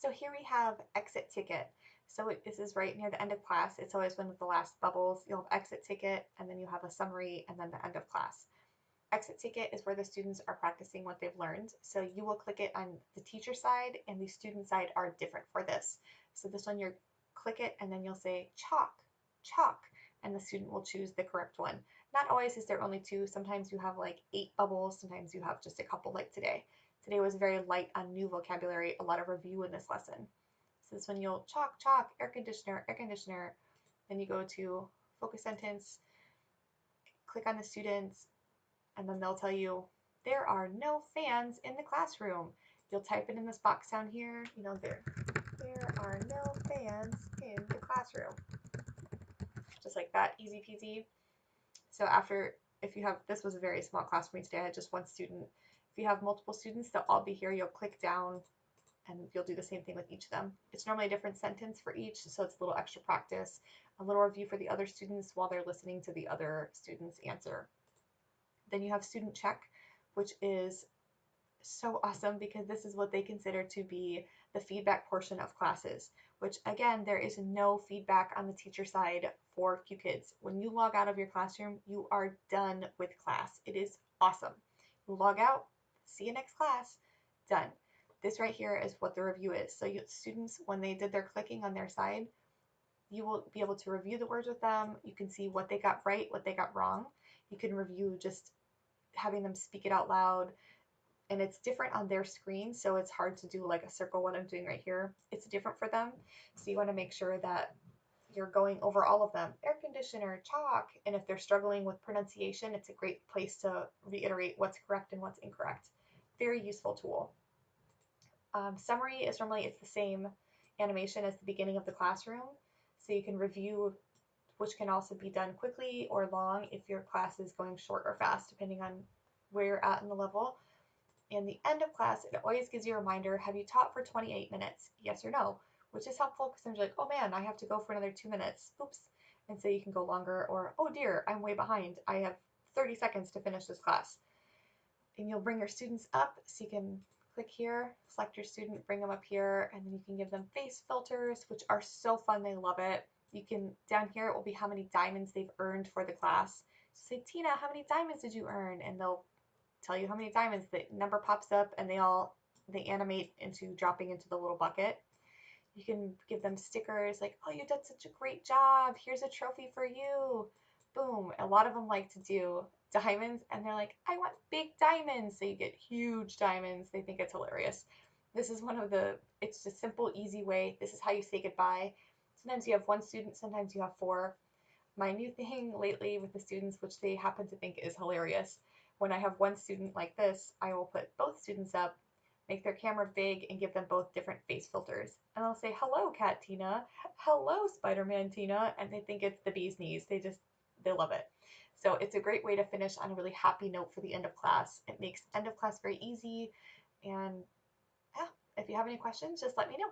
So here we have exit ticket. So this is right near the end of class. It's always one of the last bubbles. You'll have exit ticket, and then you have a summary, and then the end of class. Exit ticket is where the students are practicing what they've learned. So you will click it on the teacher side, and the student side are different for this. So this one, you click it, and then you'll say chalk, chalk, and the student will choose the correct one. Not always is there only 2. Sometimes you have like 8 bubbles. Sometimes you have just a couple like today. Today was very light on new vocabulary, a lot of review in this lesson. So this one you'll chalk, chalk, air conditioner, air conditioner. Then you go to focus sentence, click on the students, and then they'll tell you there are no fans in the classroom. You'll type it in this box down here, there are no fans in the classroom. Just like that, easy peasy. So after, if you have, this was a very small class for me today, I had just 1 student. If you have multiple students, they'll all be here. You'll click down and you'll do the same thing with each of them. It's normally a different sentence for each, so it's a little extra practice, a little review for the other students while they're listening to the other students answer. Then you have student check, which is so awesome because this is what they consider to be the feedback portion of classes, which again, there is no feedback on the teacher side for QKids. When you log out of your classroom, you are done with class. It is awesome. You log out, see you next class, done. This right here is what the review is. So students, when they did their clicking on their side, you will be able to review the words with them. You can see what they got right, what they got wrong. You can review just having them speak it out loud, and it's different on their screen, so it's hard to do like a circle what I'm doing right here. It's different for them, so you want to make sure that you're going over all of them. Air conditioner, chalk, and if they're struggling with pronunciation, it's a great place to reiterate what's correct and what's incorrect. Very useful tool. Summary is normally, it's the same animation as the beginning of the classroom, so you can review, which can also be done quickly or long if your class is going short or fast, depending on where you're at in the level. And the end of class, it always gives you a reminder, have you taught for 28 minutes? Yes or no? Which is helpful because sometimes you're like, oh man, I have to go for another 2 minutes. Oops. And so you can go longer, or oh dear, I'm way behind. I have 30 seconds to finish this class. And you'll bring your students up, so you can click here, select your student, bring them up here, and then you can give them face filters, which are so fun. They love it. You can, down here, it will be how many diamonds they've earned for the class. So say, Tina, how many diamonds did you earn? And they'll tell you how many diamonds. The number pops up and they animate into dropping into the little bucket. You can give them stickers like, oh, you did such a great job, here's a trophy for you. Boom. A lot of them like to do diamonds, and they're like, I want big diamonds. So you get huge diamonds. They think it's hilarious. This is it's just simple, easy way. This is how you say goodbye. Sometimes you have 1 student, sometimes you have 4. My new thing lately with the students, which they happen to think is hilarious, when I have 1 student like this, I will put both students up, make their camera big, and give them both different face filters. And I'll say, hello, Cat Tina. Hello, Spider-Man Tina. And they think it's the bee's knees. They love it. So it's a great way to finish on a really happy note for the end of class. It makes end of class very easy. And yeah, if you have any questions, just let me know.